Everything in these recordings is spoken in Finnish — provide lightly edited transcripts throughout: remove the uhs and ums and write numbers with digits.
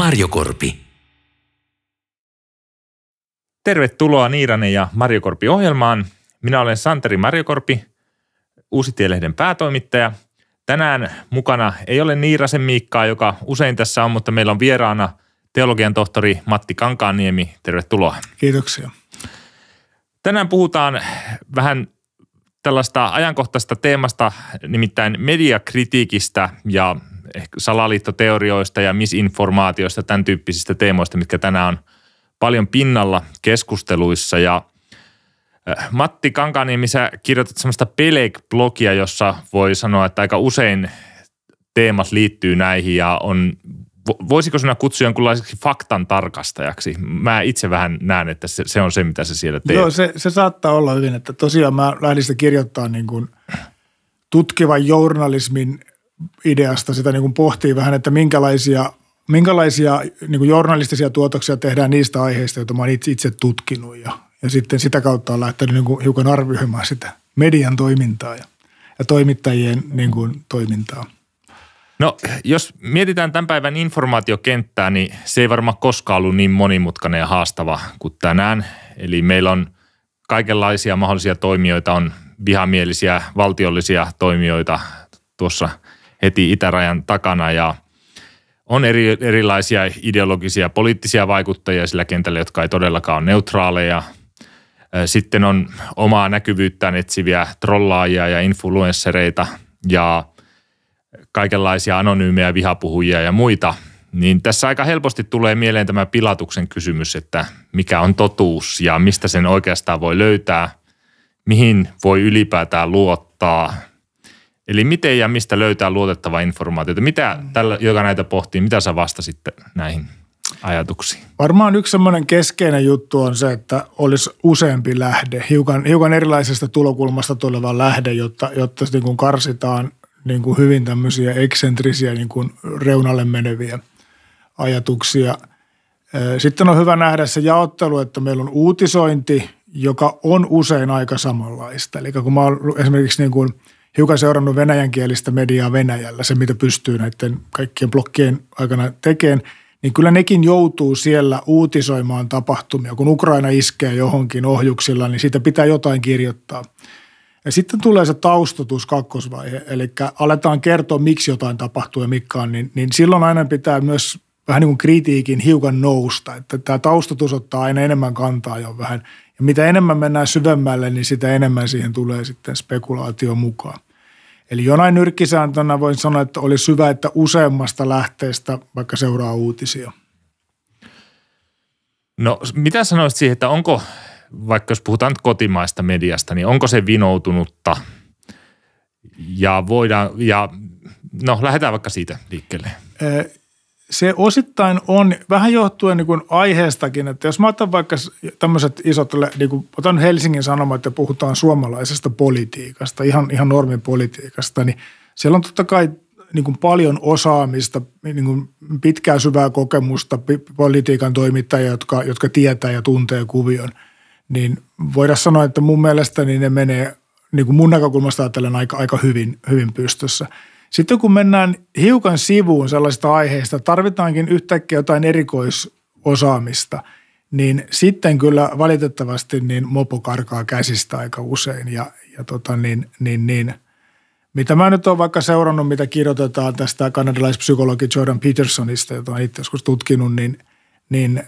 Marjokorpi. Tervetuloa Niiranen ja Marjokorpi-ohjelmaan. Minä olen Santeri Marjokorpi, Uusitielehden päätoimittaja. Tänään mukana ei ole Niirasen Miikkaa, joka usein tässä on, mutta meillä on vieraana teologian tohtori Matti Kankaanniemi. Tervetuloa. Kiitoksia. Tänään puhutaan vähän tällaista ajankohtaista teemasta, nimittäin mediakritiikistä ja ehkä salaliittoteorioista ja misinformaatioista, tämän tyyppisistä teemoista, mitkä tänään on paljon pinnalla keskusteluissa. Ja Matti Kankaanniemi, sä kirjoitat semmoista Peleg-blogia, jossa voi sanoa, että aika usein teemat liittyy näihin ja on, voisiko sinä kutsua jonkunlaiseksi faktan tarkastajaksi? Mä itse vähän näen, että se on se, mitä sä siellä teet. Joo, se saattaa olla hyvin, että tosiaan mä lähdin sitä kirjoittaa niin kuin tutkivan journalismin ideasta, sitä niin kuin pohtii vähän, että minkälaisia niin kuin journalistisia tuotoksia tehdään niistä aiheista, joita mä oon itse tutkinut ja sitten sitä kautta on lähtenyt niin kuin hiukan arvioimaan sitä median toimintaa ja toimittajien niin kuin toimintaa. No, jos mietitään tämän päivän informaatiokenttää, niin se ei varmaan koskaan ollut niin monimutkainen ja haastava kuin tänään. Eli meillä on kaikenlaisia mahdollisia toimijoita, on vihamielisiä valtiollisia toimijoita tuossa heti itärajan takana ja on erilaisia ideologisia poliittisia vaikuttajia sillä kentällä, jotka ei todellakaan ole neutraaleja. Sitten on omaa näkyvyyttään etsiviä trollaajia ja influenssereita ja kaikenlaisia anonyymejä vihapuhujia ja muita. Niin tässä aika helposti tulee mieleen tämä Pilatuksen kysymys, että mikä on totuus ja mistä sen oikeastaan voi löytää, mihin voi ylipäätään luottaa. Eli miten ja mistä löytää luotettavaa informaatiota? Mitä tällä, joka näitä pohtii, mitä sä vastasit näihin ajatuksiin? Varmaan yksi semmoinen keskeinen juttu on se, että olisi useampi lähde, hiukan erilaisesta tulokulmasta tuleva lähde, jotta niin kuin karsitaan niin kuin hyvin tämmöisiä eksentrisiä niin kuin reunalle meneviä ajatuksia. Sitten on hyvä nähdä se jaottelu, että meillä on uutisointi, joka on usein aika samanlaista. Eli kun mä oon esimerkiksi niin kuin hiukan seurannut venäjänkielistä mediaa Venäjällä, se mitä pystyy näiden kaikkien blokkien aikana tekemään, niin kyllä nekin joutuu siellä uutisoimaan tapahtumia. Kun Ukraina iskee johonkin ohjuksilla, niin siitä pitää jotain kirjoittaa. Ja sitten tulee se taustatus kakkosvaihe, eli aletaan kertoa, miksi jotain tapahtuu ja mikä on, niin silloin aina pitää myös vähän niin kuin kritiikin hiukan nousta, että tämä taustatus ottaa aina enemmän kantaa jo vähän. Ja mitä enemmän mennään syvemmälle, niin sitä enemmän siihen tulee sitten spekulaatio mukaan. Eli jonain nyrkkisääntönä voin sanoa, että olisi hyvä, että useammasta lähteestä vaikka seuraa uutisia. No mitä sanoisit siihen, että onko, vaikka jos puhutaan kotimaista mediasta, niin onko se vinoutunutta lähdetään vaikka siitä liikkeelle. Se osittain on, vähän johtuen niin kuin aiheestakin, että jos mä otan vaikka tämmöiset isot, niin kuin otan Helsingin Sanomat ja puhutaan suomalaisesta politiikasta, ihan normipolitiikasta, niin siellä on totta kai niin kuin paljon osaamista, niin kuin pitkää syvää kokemusta, politiikan toimittajia, jotka tietää ja tuntee kuvion. Niin voidaan sanoa, että mun mielestä niin ne menee, niin kuin mun näkökulmasta ajattelen aika hyvin pystyssä. Sitten kun mennään hiukan sivuun sellaisista aiheista, tarvitaankin yhtäkkiä jotain erikoisosaamista, niin sitten kyllä valitettavasti niin mopo karkaa käsistä aika usein. Mitä mä nyt olen vaikka seurannut, mitä kirjoitetaan tästä kanadalaispsykologi Jordan Petersonista, jota olen itse joskus tutkinut, niin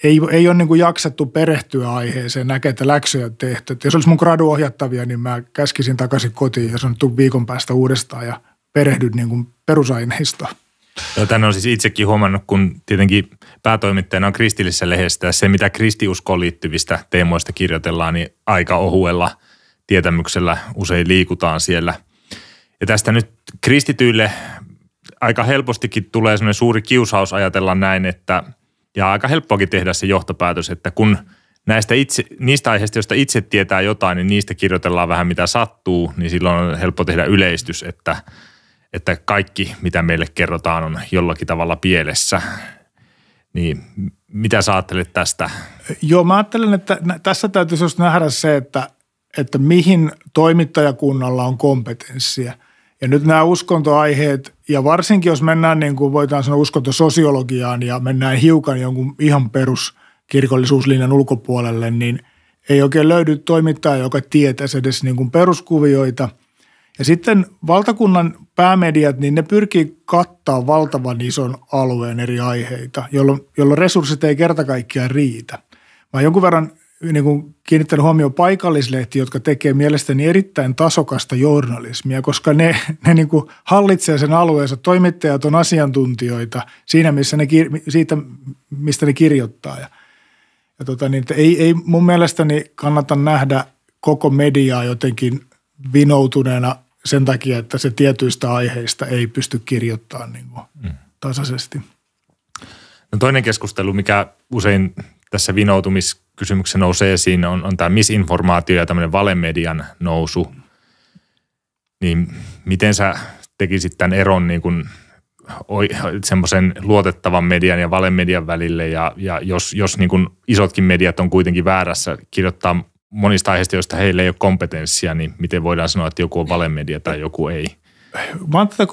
ei ole niin kuin jaksettu perehtyä aiheeseen, näkee, että läksyjä on tehty. Että jos olisi mun graduohjattavia, niin mä käskisin takaisin kotiin ja sanottu viikon päästä uudestaan ja perehdyt niin kuin perusaineistoon. Tänne on siis itsekin huomannut, kun tietenkin päätoimittajana on kristillisessä lehdessä, se mitä kristiuskoon liittyvistä teemoista kirjoitellaan, niin aika ohuella tietämyksellä usein liikutaan siellä. Ja tästä nyt kristityille aika helpostikin tulee sellainen suuri kiusaus ajatella näin, että ja aika helppoakin tehdä se johtopäätös, että kun niistä aiheista, joista itse tietää jotain, niin niistä kirjoitellaan vähän mitä sattuu, niin silloin on helppo tehdä yleistys, että kaikki mitä meille kerrotaan on jollakin tavalla pielessä. Niin mitä sä ajattelet tästä? Joo, mä ajattelen, että tässä täytyisi just nähdä se, että mihin toimittajakunnalla on kompetenssia. Ja nyt nämä uskontoaiheet, ja varsinkin jos mennään niin kuin voidaan sanoa uskontososiologiaan ja mennään hiukan jonkun ihan peruskirkollisuuslinjan ulkopuolelle, niin ei oikein löydy toimittajaa, joka tietäisi edes niin kuin peruskuvioita. Ja sitten valtakunnan päämediat, niin ne pyrkii kattaa valtavan ison alueen eri aiheita, jolloin resurssit ei kerta kaikkiaan riitä. Mä jonkun verran niin kuin kiinnittänyt huomioon paikallislehti, jotka tekee mielestäni erittäin tasokasta journalismia, koska ne niin kuin hallitsee sen alueensa. Toimittajat on asiantuntijoita siinä, siitä, mistä ne kirjoittaa. Niin, ei mun mielestäni kannata nähdä koko mediaa jotenkin vinoutuneena sen takia, että se tietyistä aiheista ei pysty kirjoittamaan niin kuin tasaisesti. No toinen keskustelu, mikä usein tässä vinoutumiskysymyksessä nousee esiin, on tämä misinformaatio ja tämmöinen valemedian nousu. Niin miten sä tekisit tämän eron niin kuin semmoisen luotettavan median ja valemedian välille ja jos niin kuin isotkin mediat on kuitenkin väärässä kirjoittaa monista aiheista, joista heillä ei ole kompetenssia, niin miten voidaan sanoa, että joku on valemedia tai joku ei? Mä oon tätä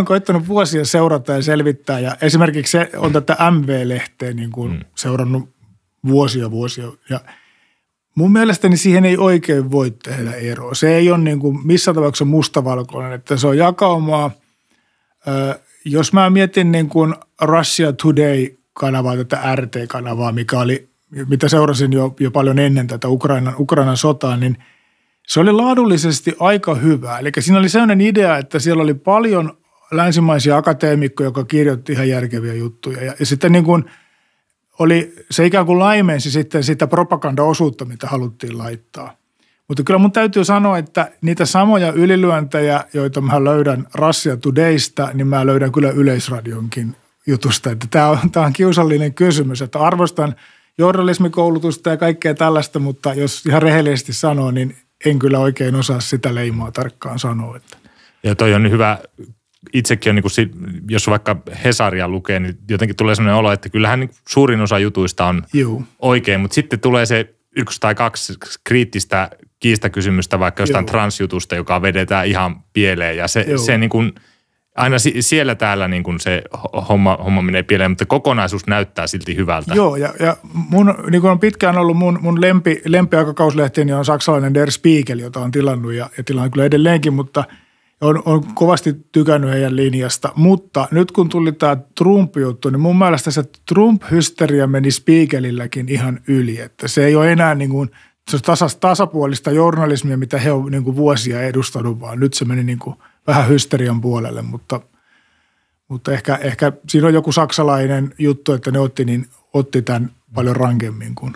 koittanut vuosia seurata ja selvittää ja esimerkiksi se on tätä MV-lehteä niin kuin seurannut vuosia ja mun mielestäni siihen ei oikein voi tehdä eroa. Se ei ole niin kuin missään tapauksessa mustavalkoinen, että se on jakaumaa. Jos mä mietin niin kuin Russia Today-kanavaa, tätä RT-kanavaa, mitä seurasin jo paljon ennen tätä Ukrainan sotaa, niin se oli laadullisesti aika hyvä. Eli siinä oli sellainen idea, että siellä oli paljon länsimaisia akateemikkoja, jotka kirjoitti ihan järkeviä juttuja. Ja sitten niin kuin se ikään kuin laimensi sitten sitä propagandaosuutta, mitä haluttiin laittaa. Mutta kyllä mun täytyy sanoa, että niitä samoja ylilyöntejä, joita mä löydän Russia Todaysta, niin mä löydän kyllä Yleisradionkin jutusta. Että tämä on kiusallinen kysymys, että arvostan journalismikoulutusta ja kaikkea tällaista, mutta jos ihan rehellisesti sanoo, niin en kyllä oikein osaa sitä leimaa tarkkaan sanoa. Että. Ja toi on hyvä. Itsekin on, niin kuin, jos vaikka Hesaria lukee, niin jotenkin tulee sellainen olo, että kyllähän niin suurin osa jutuista on oikein, mutta sitten tulee se 1 tai 2 kriittistä kiistakysymystä vaikka jostain transjutusta, joka vedetään ihan pieleen ja se niin kuin, aina siellä täällä niin kuin se homma menee pieleen, mutta kokonaisuus näyttää silti hyvältä. Joo, ja mun, niin kuin on pitkään ollut mun lempiaikakauslehtieni on saksalainen Der Spiegel, jota on tilannut ja tilannut kyllä edelleenkin, mutta on kovasti tykännyt heidän linjasta. Mutta nyt kun tuli tämä Trump-juttu, niin mun mielestä se Trump-hysteria meni Spiegelilläkin ihan yli, että se ei ole enää niin kuin se on tasapuolista journalismia, mitä he on niin kuin vuosia edustanut, vaan nyt se meni niin kuin vähän hysterian puolelle, mutta ehkä siinä on joku saksalainen juttu, että ne otti tämän paljon rankemmin kuin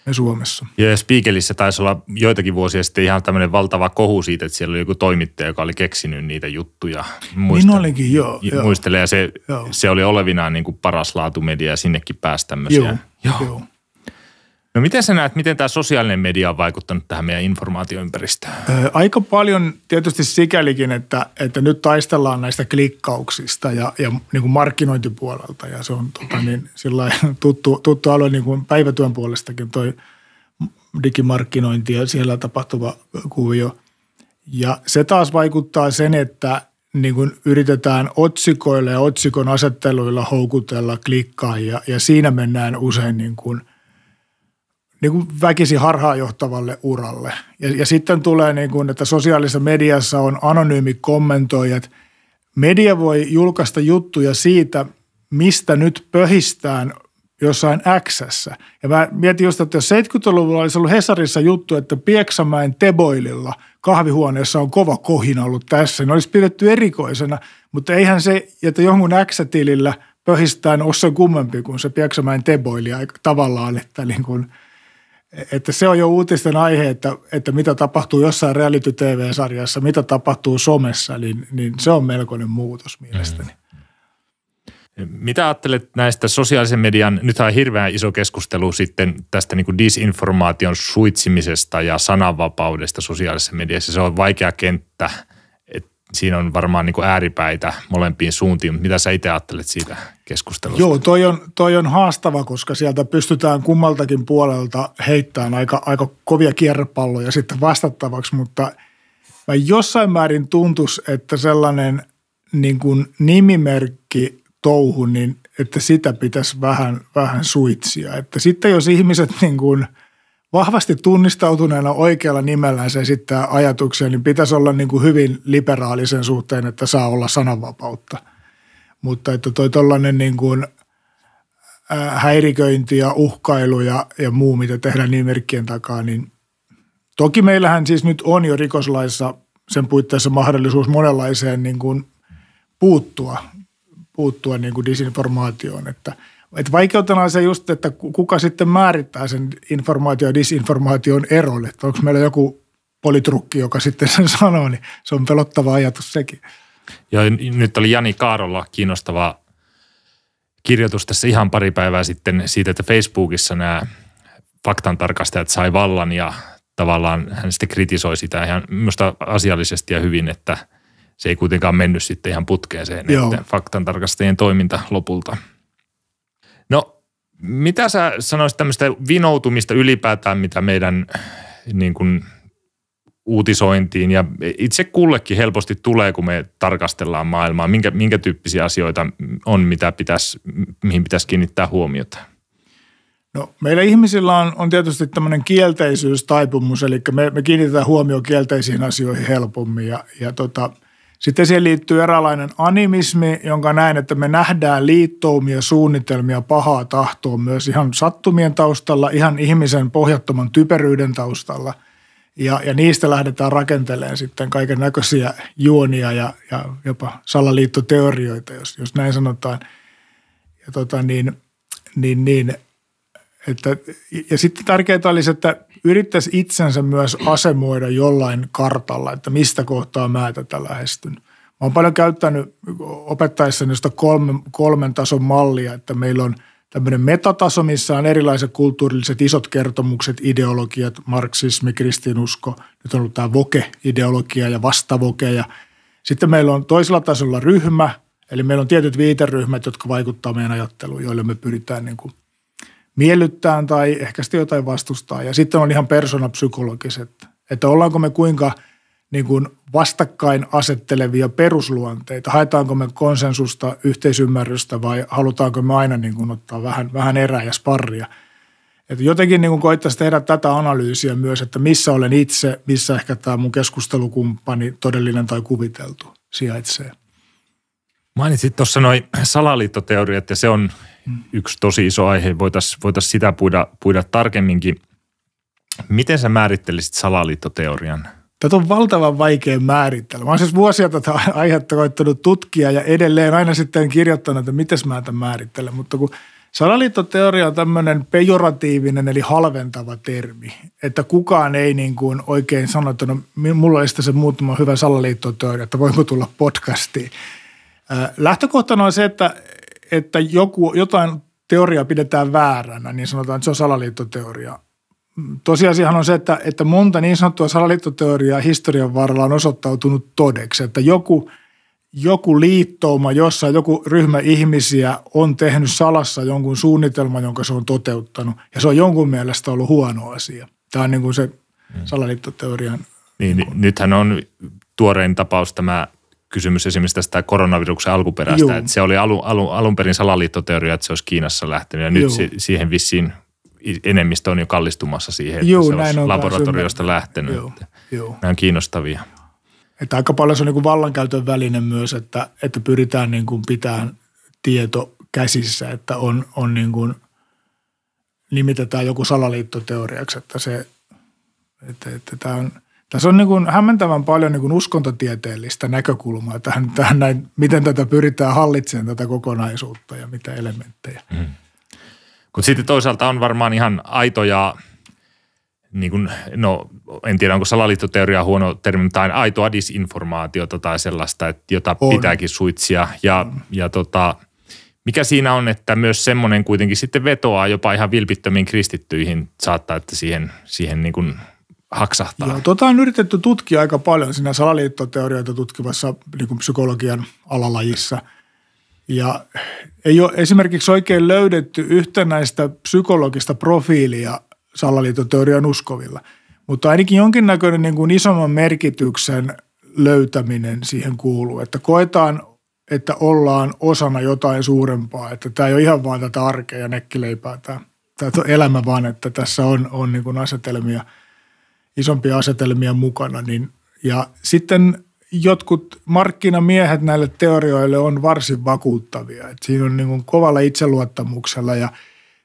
me Suomessa. Ja Spiegelissä taisi olla joitakin vuosia sitten ihan tämmöinen valtava kohu siitä, että siellä oli joku toimittaja, joka oli keksinyt niitä juttuja. Niin olikin, joo. Muistelen, ja se oli olevinaan niin kuin paras laatumedia ja sinnekin pääsi tämmöisiä. Joo. No miten sä näet, miten tämä sosiaalinen media on vaikuttanut tähän meidän informaatioympäristöön? Aika paljon tietysti sikälikin, että nyt taistellaan näistä klikkauksista ja niin kuin markkinointipuolelta ja se on tuttu alue niin kuin päivätyön puolestakin toi digimarkkinointi ja siellä tapahtuva kuvio. Ja se taas vaikuttaa sen, että niin kuin yritetään otsikoilla ja otsikon asetteluilla houkutella klikkaajia ja siinä mennään usein niin kuin väkisin harhaanjohtavalle uralle. Ja sitten tulee niin kuin, että sosiaalisessa mediassa on anonyymi kommentoijat. Media voi julkaista juttuja siitä, mistä nyt pöhistään jossain X:ssä. Ja mä mietin just, että jos 70-luvulla olisi ollut Hesarissa juttu, että Pieksämäen Teboililla kahvihuoneessa on kova kohina ollut tässä, niin olisi pidetty erikoisena, mutta eihän se, että jonkun X-tilillä pöhistään ole sen kummempi kuin se Pieksämäen Teboili tavallaan, että niin kuin että se on jo uutisten aihe, että mitä tapahtuu jossain reality-tv-sarjassa, mitä tapahtuu somessa, niin se on melkoinen muutos mielestäni. Mitä ajattelet näistä sosiaalisen median, nythän on hirveän iso keskustelu sitten tästä niin kuin disinformaation suitsimisesta ja sananvapaudesta sosiaalisessa mediassa. Se on vaikea kenttä, että siinä on varmaan niin kuin ääripäitä molempiin suuntiin, mutta mitä sä itse ajattelet siitä keskustelusta? Joo, toi on haastava, koska sieltä pystytään kummaltakin puolelta heittämään aika kovia kierrepalloja sitten vastattavaksi, mutta mä jossain määrin tuntuisi, että sellainen niin kuin nimimerkki touhu, niin että sitä pitäisi vähän suitsia. Että sitten jos ihmiset niin kuin vahvasti tunnistautuneena oikealla nimellään se esittää ajatuksia, niin pitäisi olla niin kuin hyvin liberaalisen suhteen, että saa olla sananvapautta. Mutta että toi tollainen niin kuin häiriköinti ja uhkailu ja muu, mitä tehdään nimimerkkien takaa, niin toki meillähän siis nyt on jo rikoslaissa sen puitteissa mahdollisuus monenlaiseen niin kuin puuttua niin kuin disinformaatioon, että vaikeutena on se just, että kuka sitten määrittää sen informaatio- ja disinformaation eron, että onko meillä joku politrukki, joka sitten sen sanoo, niin se on pelottava ajatus sekin. Ja nyt oli Jani Kaarolla kiinnostava kirjoitus tässä ihan pari päivää sitten siitä, että Facebookissa nämä faktantarkastajat sai vallan ja tavallaan hän sitten kritisoi sitä ihan minusta asiallisesti ja hyvin, että se ei kuitenkaan mennyt sitten ihan putkeeseen, että faktantarkastajien toiminta lopulta. No, mitä sä sanoisit tämmöistä vinoutumista ylipäätään, mitä meidän niin kuin uutisointiin ja itse kullekin helposti tulee, kun me tarkastellaan maailmaa? Minkä tyyppisiä asioita on, mihin pitäisi kiinnittää huomiota? No, meillä ihmisillä on tietysti tämmöinen kielteisyystaipumus, eli me kiinnitetään huomioon kielteisiin asioihin helpommin ja sitten siihen liittyy eräänlainen animismi, jonka näen, että me nähdään liittoumia, suunnitelmia, pahaa tahtoa myös ihan sattumien taustalla, ihan ihmisen pohjattoman typeryyden taustalla. Ja niistä lähdetään rakentelemaan sitten kaiken näköisiä juonia ja jopa salaliittoteorioita, jos näin sanotaan. Ja sitten tärkeää olisi, että yrittäisi itsensä myös asemoida jollain kartalla, että mistä kohtaa mä tätä lähestyn. Mä oon paljon käyttänyt opettaessani josta kolmen tason mallia, että meillä on tämmöinen metataso, missä on erilaiset kulttuurilliset isot kertomukset, ideologiat, marksismi, kristinusko. Nyt on ollut tämä voke-ideologia ja vastavoke. Ja sitten meillä on toisella tasolla ryhmä, eli meillä on tietyt viiteryhmät, jotka vaikuttavat meidän ajatteluun, joille me pyritään niin kuin miellyttään tai ehkä sitten jotain vastustaa. Ja sitten on ihan persoonapsykologiset, että ollaanko me kuinka niin kuin vastakkain asettelevia perusluonteita. Haetaanko me konsensusta, yhteisymmärrystä vai halutaanko me aina niin kuin ottaa vähän erää ja sparria. Että jotenkin niin kuin koittaisi tehdä tätä analyysiä myös, että missä olen itse, missä ehkä tämä mun keskustelukumppani todellinen tai kuviteltu sijaitsee. Mainitsit tuossa noi salaliittoteoriat ja se on yksi tosi iso aihe. Voitaisiin sitä puida tarkemminkin. Miten sä määrittelisit salaliittoteorian? Tätä on valtavan vaikea määritellä. Mä oon siis vuosia tätä aihetta koittanut tutkia ja edelleen aina sitten kirjoittanut, että miten mä tämän määrittelen. Mutta kun salaliittoteoria on tämmöinen pejoratiivinen eli halventava termi, että kukaan ei niin kuin oikein sano, että no, mulla olisi se muutama hyvä salaliittoteoria, että voiko tulla podcastiin. Lähtökohtana on se, että jotain teoriaa pidetään vääränä, niin sanotaan, että se on salaliittoteoria. Tosiasiahan on se, että monta niin sanottua salaliittoteoriaa historian varrella on osoittautunut todeksi, että joku liittouma, jossa joku ryhmä ihmisiä on tehnyt salassa jonkun suunnitelman, jonka se on toteuttanut, ja se on jonkun mielestä ollut huono asia. Tämä on niin kuin se salaliittoteorian. Niin, nythän on tuorein tapaus tämä kysymys esimerkiksi tästä koronaviruksen alkuperästä, että se oli alun perin salaliittoteoria, että se olisi Kiinassa lähtenyt, ja nyt siihen vissiin enemmistö on jo kallistumassa siihen, että se olisi laboratoriosta lähtenyt. Nämä on kiinnostavia. Että aika paljon se on niin kuin vallankäytön väline myös, että pyritään niin kuin pitämään tieto käsissä, että on niin kuin, nimitetään joku salaliittoteoriaksi, että tämä on, tässä on niin kuin hämmentävän paljon niin kuin uskontotieteellistä näkökulmaa tähän näin, miten tätä pyritään hallitsemaan tätä kokonaisuutta ja mitä elementtejä. Mutta sitten toisaalta on varmaan ihan aitoja, niin kuin, no en tiedä onko salaliittoteoria huono termi, tai aitoa disinformaatiota tai sellaista, jota pitääkin suitsia. Mikä siinä on, että myös semmoinen kuitenkin sitten vetoaa jopa ihan vilpittömiin kristittyihin saattaa, että siihen niin kuin haksahtaa. Joo, on yritetty tutkia aika paljon siinä salaliittoteorioita tutkivassa niin kuin psykologian alalajissa. Ja ei ole esimerkiksi oikein löydetty yhtenäistä psykologista profiilia salaliittoteorian uskovilla. Mutta ainakin jonkinnäköinen niin kuin isomman merkityksen löytäminen siihen kuuluu, että koetaan, että ollaan osana jotain suurempaa, että tämä ei ole ihan vaan tätä arkea ja nekkileipää tämä elämä, vaan että tässä on niin kuin asetelmia, isompia asetelmia mukana. Ja sitten jotkut markkinamiehet näille teorioille on varsin vakuuttavia. Että siinä on niin kuin kovalla itseluottamuksella ja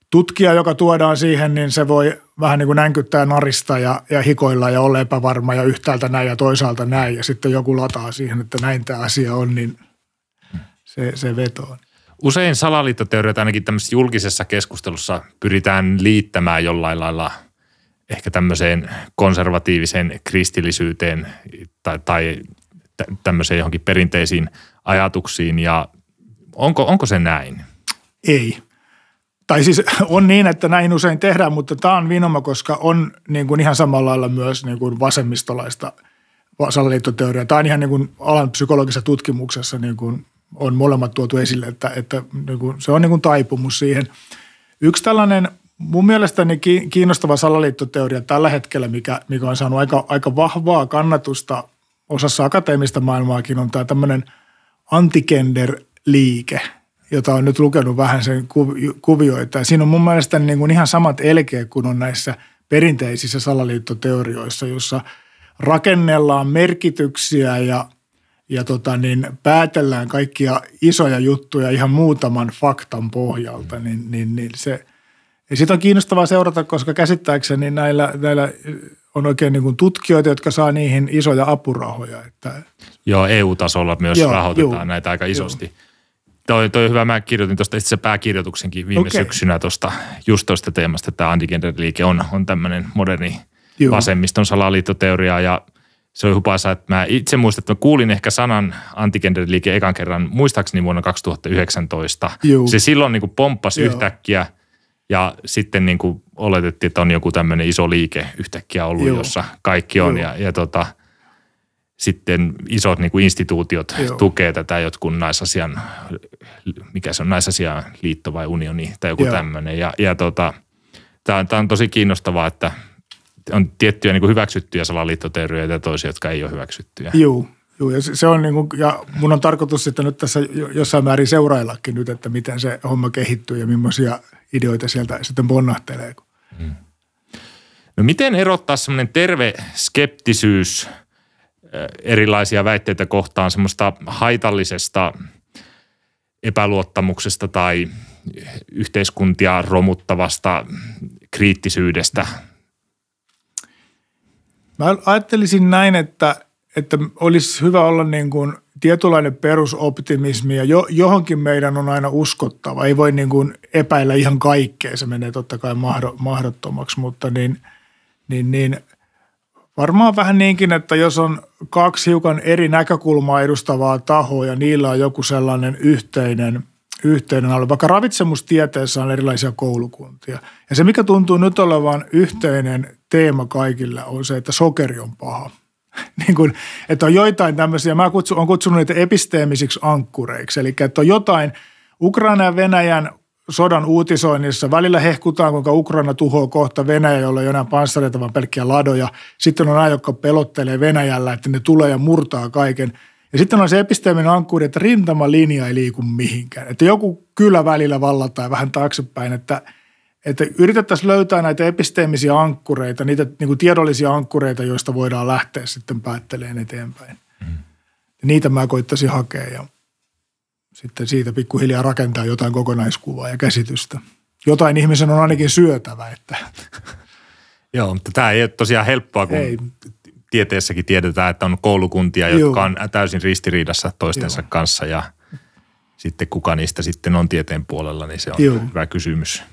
tutkija, joka tuodaan siihen, niin se voi vähän niin kuin nänkyttää narista ja hikoilla ja olla epävarma ja yhtäältä näin ja toisaalta näin. Ja sitten joku lataa siihen, että näin tämä asia on, niin se vetoo. Usein salaliittoteorioita ainakin tämmöisessä julkisessa keskustelussa pyritään liittämään jollain lailla ehkä tämmöiseen konservatiiviseen kristillisyyteen tai tämmöiseen johonkin perinteisiin ajatuksiin. Ja onko se näin? Ei. Tai siis on niin, että näin usein tehdään, mutta tämä on vinoma, koska on niin kuin ihan samalla lailla myös niin kuin vasemmistolaista salaliittoteoriaa. Tämä on ihan niin kuin alan psykologisessa tutkimuksessa niin kuin on molemmat tuotu esille, että niin kuin se on niin kuin taipumus siihen. Yksi tällainen mun mielestäni kiinnostava salaliittoteoria tällä hetkellä, mikä on saanut aika vahvaa kannatusta osassa akateemista maailmaakin, on tämä tämmöinen antigender-liike, jota on nyt lukenut vähän sen kuvioita. Ja siinä on mun mielestä niin kuin ihan samat elkeet kuin on näissä perinteisissä salaliittoteorioissa, jossa rakennellaan merkityksiä ja päätellään kaikkia isoja juttuja ihan muutaman faktan pohjalta. Ja siitä on kiinnostavaa seurata, koska käsittääkseni näillä on oikein niin kuin tutkijoita, jotka saa niihin isoja apurahoja. Joo, EU-tasolla myös rahoitetaan näitä aika isosti. Toi on hyvä. Mä kirjoitin tuosta itse pääkirjoituksenkin viime syksynä just tuosta teemasta, että tämä antigender-liike on tämmöinen moderni vasemmiston salaliittoteoria ja se on hupaisa, että mä itse muistan, että mä kuulin ehkä sanan antigender-liike ekan kerran, muistaakseni vuonna 2019. Se silloin niin kuin pomppasi yhtäkkiä ja sitten niin kuin oletettiin, että on joku tämmöinen iso liike yhtäkkiä ollut, jossa kaikki on ja sitten isot niin kuin instituutiot tukee tätä jotkut naisasian, mikä se on, naisasian liitto vai unioni tai joku tämmöinen. Tämä on tosi kiinnostavaa, että on tiettyjä niin kuin hyväksyttyjä salaliittoteorioita ja toisia, jotka ei ole hyväksyttyjä. Joo, ja se on niin kuin, ja mun on tarkoitus sitten nyt tässä jossain määrin seuraillakin nyt, että miten se homma kehittyy ja millaisia ideoita sieltä sitten ponnahtelee. No miten erottaa semmoinen terve skeptisyys erilaisia väitteitä kohtaan semmoista haitallisesta epäluottamuksesta tai yhteiskuntia romuttavasta kriittisyydestä? Mä ajattelisin näin, että olisi hyvä olla niin kuin tietynlainen perusoptimismi ja johonkin meidän on aina uskottava. Ei voi niin kuin epäillä ihan kaikkea, se menee totta kai mahdottomaksi, mutta niin varmaan vähän niinkin, että jos on kaksi hiukan eri näkökulmaa edustavaa tahoa ja niillä on joku sellainen yhteinen alue. Vaikka ravitsemustieteessä on erilaisia koulukuntia. Ja se, mikä tuntuu nyt olevan yhteinen teema kaikilla, on se, että sokeri on paha. Niin kuin, että on joitain tämmöisiä, mä olen kutsunut niitä episteemisiksi ankkureiksi. Eli että on jotain Ukraina ja Venäjän sodan uutisoinnissa. Välillä hehkutaan, kuinka Ukraina tuhoaa kohta Venäjä, jolla ei ole enää panssareita, vaan pelkkiä ladoja. Sitten on nämä, jotka pelottelee Venäjällä, että ne tulee ja murtaa kaiken. Ja sitten on se episteeminen ankkuri, että rintamalinja ei liiku mihinkään. Että joku kylä välillä vallataan vähän taaksepäin, että yritettäisiin löytää näitä episteemisiä ankkureita, niitä niin kuin tiedollisia ankkureita, joista voidaan lähteä sitten päättelemään eteenpäin. Niitä mä koittaisin hakea ja sitten siitä pikkuhiljaa rakentaa jotain kokonaiskuvaa ja käsitystä. Jotain ihmisen on ainakin syötävä. Että. Joo, mutta tämä ei ole tosiaan helppoa, kun tieteessäkin tiedetään, että on koulukuntia, jotka on täysin ristiriidassa toistensa kanssa ja sitten kuka niistä sitten on tieteen puolella, niin se on hyvä kysymys.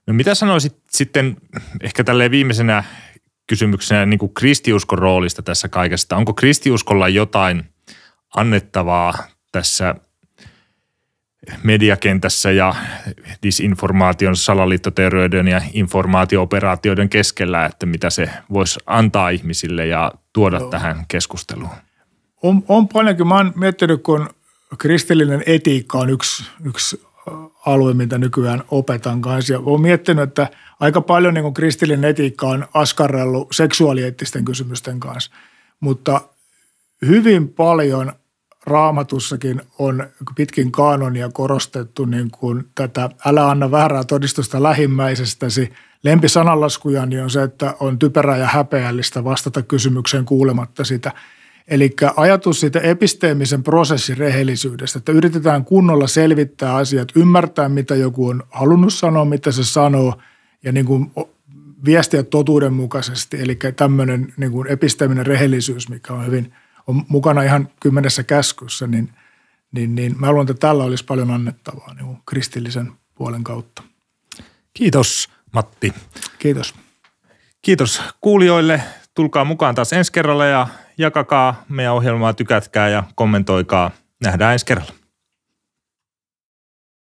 No mitä sanoisit sitten ehkä tälleen viimeisenä kysymyksenä niin kuin kristiuskon roolista tässä kaikesta? Onko kristiuskolla jotain annettavaa tässä mediakentässä ja disinformaation, salaliittoteorioiden ja informaatio-operaatioiden keskellä, että mitä se voisi antaa ihmisille ja tuoda tähän keskusteluun? On paljonkin. Mä oon miettinyt, kun kristillinen etiikka on yksi alue, mitä nykyään opetan kanssa. Ja olen miettinyt, että aika paljon niin kuin kristillinen etiikka on askarrellut seksuaalieettisten kysymysten kanssa, mutta hyvin paljon Raamatussakin on pitkin kaanonia korostettu niin kuin tätä älä anna väärää todistusta lähimmäisestäsi. Lempisananlaskujani on se, että on typerää ja häpeällistä vastata kysymykseen kuulematta sitä. Eli ajatus siitä episteemisen prosessin rehellisyydestä, että yritetään kunnolla selvittää asiat, ymmärtää mitä joku on halunnut sanoa, mitä se sanoo ja niin kuin viestiä totuudenmukaisesti. Eli tämmöinen niin kuin episteeminen rehellisyys, mikä on mukana ihan 10 käskyssä, niin mä luulen, että tällä olisi paljon annettavaa niin kuin kristillisen puolen kautta. Kiitos Matti. Kiitos. Kiitos kuulijoille. Tulkaa mukaan taas ensi kerralla ja jakakaa meidän ohjelmaa, tykätkää ja kommentoikaa. Nähdään ensi kerralla.